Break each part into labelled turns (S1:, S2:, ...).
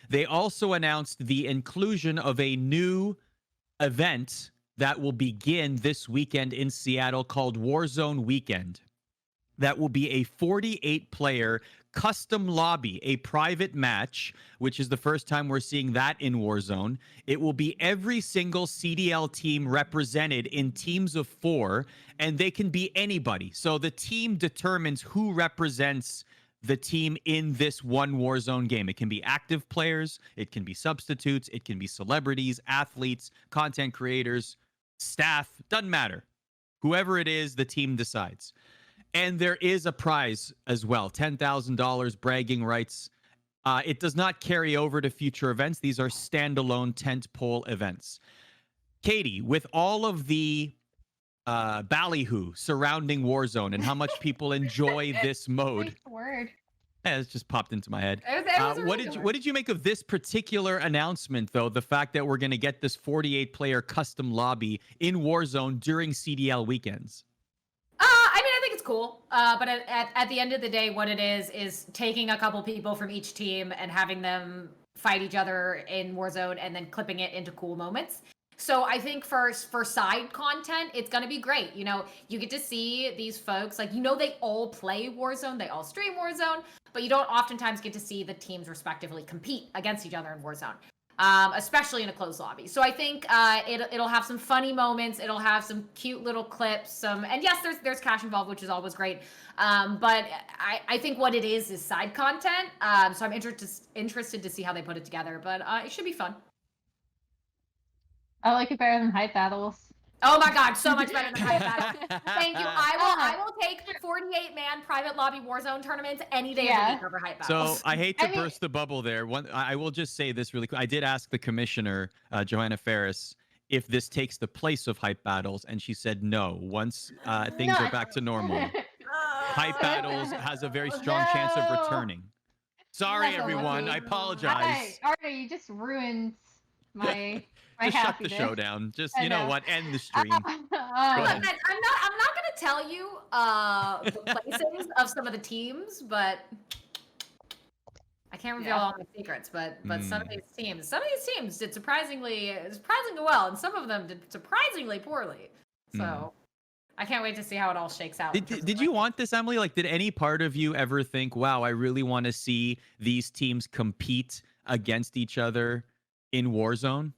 S1: They also announced the inclusion of a new event that will begin this weekend in Seattle called Warzone Weekend. That will be a 48-player custom lobby, a private match, which is the first time we're seeing that in Warzone. It will be every single CDL team represented in teams of 4, and they can be anybody. So the team determines who represents the team in this one Warzone game. It can be active players, it can be substitutes, it can be celebrities, athletes, content creators, staff, doesn't matter. Whoever it is, the team decides. And there is a prize as well, $10,000 bragging rights. It does not carry over to future events. These are standalone tentpole events. Katie, with all of the ballyhoo surrounding Warzone and how much people enjoy this mode.
S2: Nice word.
S1: Yeah, it's just popped into my head.
S3: It was a
S1: What
S3: really
S1: what did you make of this particular announcement, though? The fact that we're going to get this 48-player custom lobby in Warzone during CDL weekends.
S3: I mean, I think it's cool. But at the end of the day, what it is taking a couple people from each team and having them fight each other in Warzone and then clipping it into cool moments. So I think for side content, it's going to be great. You know, you get to see these folks, like, you know, they all play Warzone, they all stream Warzone, but you don't oftentimes get to see the teams respectively compete against each other in Warzone. Especially in a closed lobby. So I think it'll have some funny moments. It'll have some cute little clips. And yes, there's cash involved, which is always great. But I think what it is side content. So I'm interested to see how they put it together. But it should be fun.
S2: I like it better than hype battles.
S3: Oh my God, so much better than hype battles. Thank you. I will take the 48-man private lobby Warzone tournaments any day of the week over hype battles.
S1: So I hate to burst the bubble there. I will just say this really quick. I did ask the commissioner, Johanna Ferris, if this takes the place of hype battles, and she said no. Once things are back to normal, hype battles has a very strong chance of returning. Sorry, everyone. I apologize.
S2: Arda, you just ruined my
S1: just shut the show down. Just, you know what? End the stream.
S3: I'm not going to tell you the places of some of the teams, but I can't reveal all my secrets. But some of these teams did surprisingly well, and some of them did surprisingly poorly. So I can't wait to see how it all shakes out.
S1: Did you want this, Emily? Like, did any part of you ever think, wow, I really want to see these teams compete against each other in Warzone?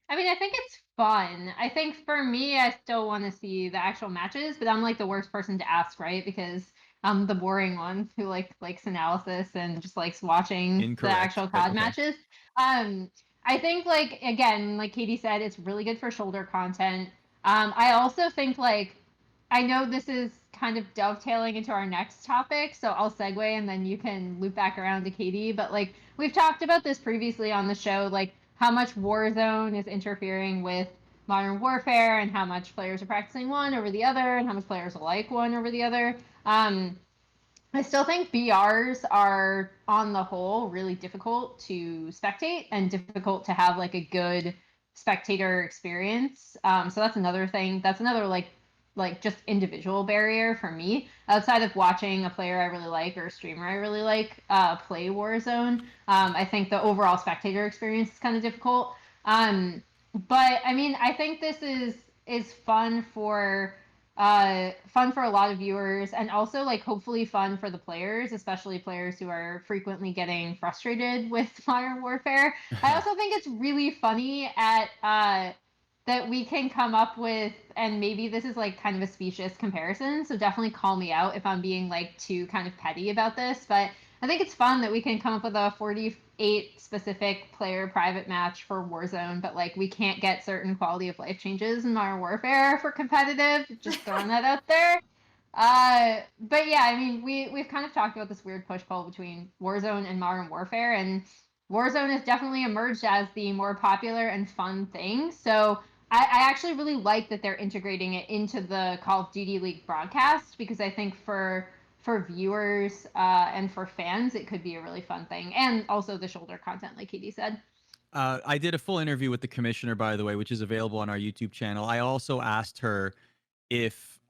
S2: I mean, I think it's fun. I think for me, I still want to see the actual matches, but I'm like the worst person to ask, right? Because I'm the boring one who likes analysis and just likes watching the actual COD matches. I think, like, again, like Katie said, it's really good for shoulder content. I also think, like, I know this is kind of dovetailing into our next topic, so I'll segue and then you can loop back around to Katie. But, like, we've talked about this previously on the show, like, how much Warzone is interfering with Modern Warfare and how much players are practicing one over the other and how much players like one over the other. I still think BRs are, on the whole, really difficult to spectate and difficult to have, like, a good spectator experience. So that's another thing. That's another, like just individual barrier for me outside of watching a player I really like or a streamer I really like play Warzone. I think the overall spectator experience is kind of difficult. But I mean, I think this is fun for a lot of viewers and also like hopefully fun for the players, especially players who are frequently getting frustrated with Modern Warfare. I also think it's really funny that we can come up with, and maybe this is like kind of a specious comparison, so definitely call me out if I'm being like too kind of petty about this, but I think it's fun that we can come up with a 48 specific player private match for Warzone, but like we can't get certain quality of life changes in Modern Warfare for competitive. Just throwing that out there. But yeah, I mean, we've kind of talked about this weird push-pull between Warzone and Modern Warfare, and Warzone has definitely emerged as the more popular and fun thing. So I actually really like that they're integrating it into the Call of Duty League broadcast, because I think for viewers and for fans, it could be a really fun thing. And also the shoulder content, like Katie said.
S1: I did a full interview with the commissioner, by the way, which is available on our YouTube channel. I also asked her if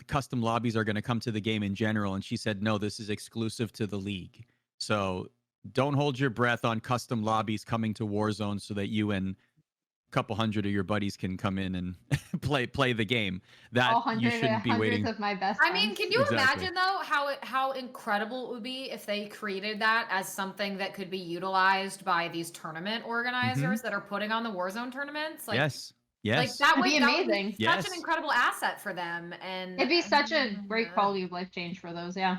S1: custom lobbies are going to come to the game in general, and she said, no, this is exclusive to the league. So don't hold your breath on custom lobbies coming to Warzone so that you and a couple hundred of your buddies can come in and play the game. That you shouldn't be
S2: hundreds
S1: waiting.
S2: of my best
S3: I mean,
S2: friends.
S3: can you
S1: Exactly.
S3: imagine though how incredible it would be if they created that as something that could be utilized by these tournament organizers that are putting on the Warzone tournaments? Like,
S1: Yes.
S3: like
S1: Yes.
S3: that
S2: It'd
S3: would
S2: be
S3: that would
S2: amazing.
S3: be such
S1: Yes.
S3: an incredible asset for them, and
S2: It'd be such a great quality of life change for those, yeah.